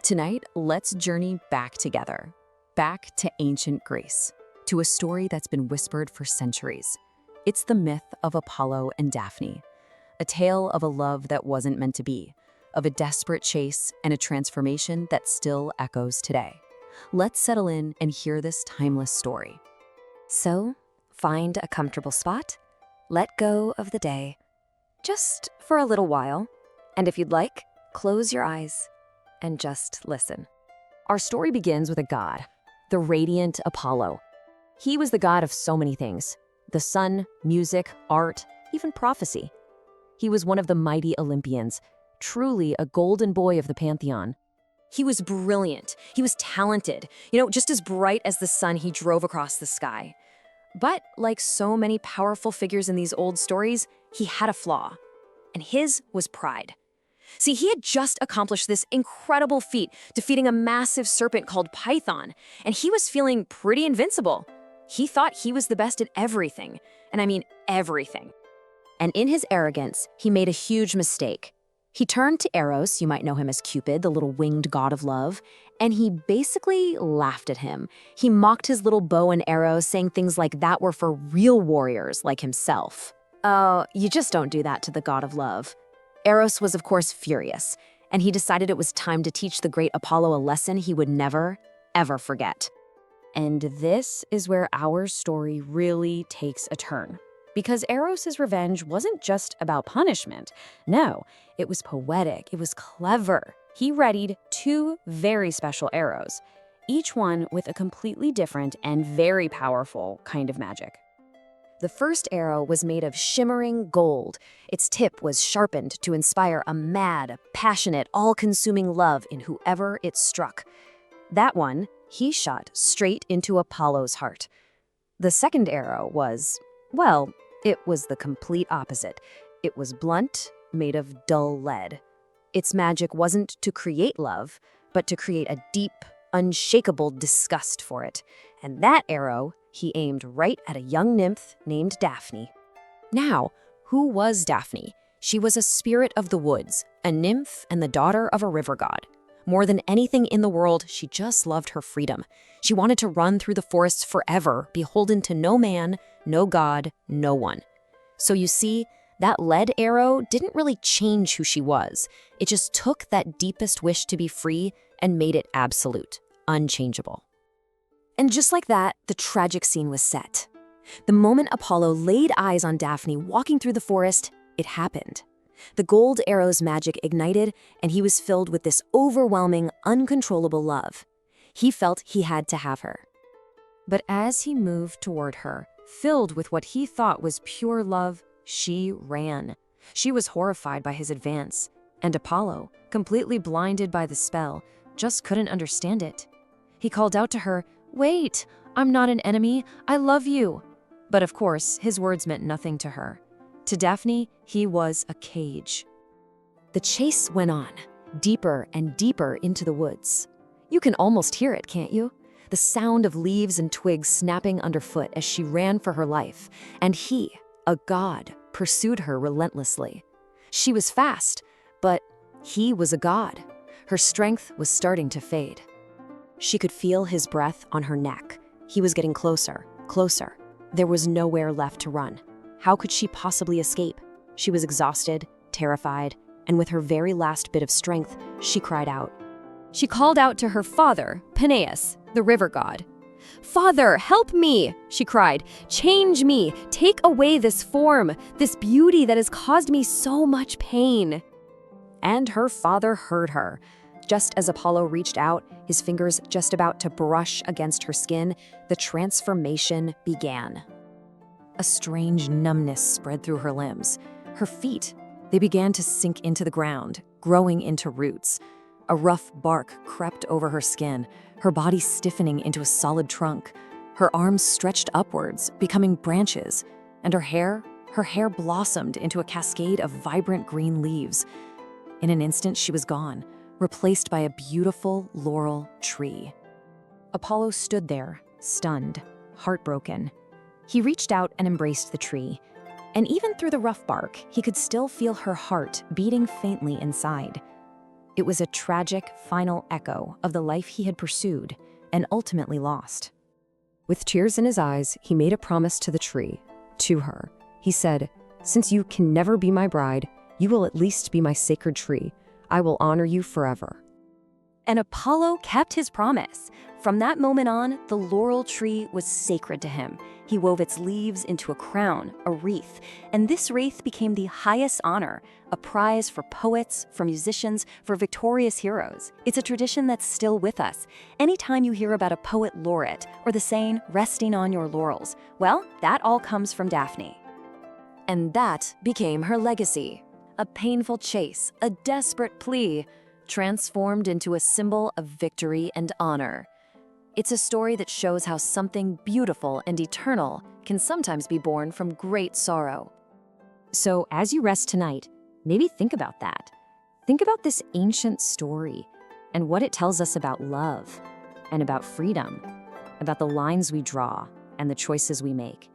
Tonight, let's journey back together, back to ancient Greece, to a story that's been whispered for centuries. It's the myth of Apollo and Daphne, a tale of a love that wasn't meant to be, of a desperate chase and a transformation that still echoes today. Let's settle in and hear this timeless story. So, find a comfortable spot, let go of the day, just for a little while, and if you'd like, close your eyes and just listen. Our story begins with a god, the radiant Apollo. He was the god of so many things: the sun, music, art, even prophecy. He was one of the mighty Olympians, truly a golden boy of the pantheon. He was brilliant. He was talented, just as bright as the sun he drove across the sky. But like so many powerful figures in these old stories, he had a flaw, and his was pride. See, he had just accomplished this incredible feat, defeating a massive serpent called Python, and he was feeling pretty invincible. He thought he was the best at everything, and I mean everything. And in his arrogance, he made a huge mistake. He turned to Eros, you might know him as Cupid, the little winged god of love, and he basically laughed at him. He mocked his little bow and arrows, saying things like that were for real warriors like himself. Oh, you just don't do that to the god of love. Eros was, of course, furious, and he decided it was time to teach the great Apollo a lesson he would never, ever forget. And this is where our story really takes a turn. Because Eros' revenge wasn't just about punishment. No, it was poetic, it was clever. He readied two very special arrows, each one with a completely different and very powerful kind of magic. The first arrow was made of shimmering gold. Its tip was sharpened to inspire a mad, passionate, all-consuming love in whoever it struck. That one, he shot straight into Apollo's heart. The second arrow was, well, it was the complete opposite. It was blunt, made of dull lead. Its magic wasn't to create love, but to create a deep, unshakable disgust for it. And that arrow he aimed right at a young nymph named Daphne. Now, who was Daphne? She was a spirit of the woods, a nymph and the daughter of a river god. More than anything in the world, she just loved her freedom. She wanted to run through the forests forever, beholden to no man, no god, no one. So you see, that lead arrow didn't really change who she was. It just took that deepest wish to be free and made it absolute, unchangeable. And just like that, the tragic scene was set. The moment Apollo laid eyes on Daphne walking through the forest, it happened. The gold arrow's magic ignited, and he was filled with this overwhelming, uncontrollable love. He felt he had to have her. But as he moved toward her, filled with what he thought was pure love, she ran. She was horrified by his advance, and Apollo, completely blinded by the spell, just couldn't understand it. He called out to her, "Wait, I'm not an enemy, I love you." But of course, his words meant nothing to her. To Daphne, he was a cage. The chase went on, deeper and deeper into the woods. You can almost hear it, can't you? The sound of leaves and twigs snapping underfoot as she ran for her life. And he, a god, pursued her relentlessly. She was fast, but he was a god. Her strength was starting to fade. She could feel his breath on her neck. He was getting closer, closer. There was nowhere left to run. How could she possibly escape? She was exhausted, terrified, and with her very last bit of strength, she cried out. She called out to her father, Peneus, the river god. "Father, help me!" she cried. "Change me! Take away this form, this beauty that has caused me so much pain." And her father heard her. Just as Apollo reached out, his fingers just about to brush against her skin, the transformation began. A strange numbness spread through her limbs. Her feet, they began to sink into the ground, growing into roots. A rough bark crept over her skin, her body stiffening into a solid trunk. Her arms stretched upwards, becoming branches, and her hair blossomed into a cascade of vibrant green leaves. In an instant, she was gone, replaced by a beautiful laurel tree. Apollo stood there, stunned, heartbroken. He reached out and embraced the tree, and even through the rough bark, he could still feel her heart beating faintly inside. It was a tragic final echo of the life he had pursued and ultimately lost. With tears in his eyes, he made a promise to the tree, to her. He said, "Since you can never be my bride, you will at least be my sacred tree. I will honor you forever." And Apollo kept his promise. From that moment on, the laurel tree was sacred to him. He wove its leaves into a crown, a wreath, and this wreath became the highest honor, a prize for poets, for musicians, for victorious heroes. It's a tradition that's still with us. Anytime you hear about a poet laureate or the saying, resting on your laurels, well, that all comes from Daphne. And that became her legacy. A painful chase, a desperate plea, transformed into a symbol of victory and honor. It's a story that shows how something beautiful and eternal can sometimes be born from great sorrow. So as you rest tonight, maybe think about that. Think about this ancient story and what it tells us about love and about freedom, about the lines we draw and the choices we make.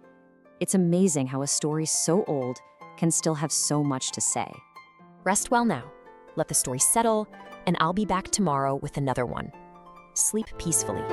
It's amazing how a story so old can still have so much to say. Rest well now. Let the story settle, and I'll be back tomorrow with another one. Sleep peacefully.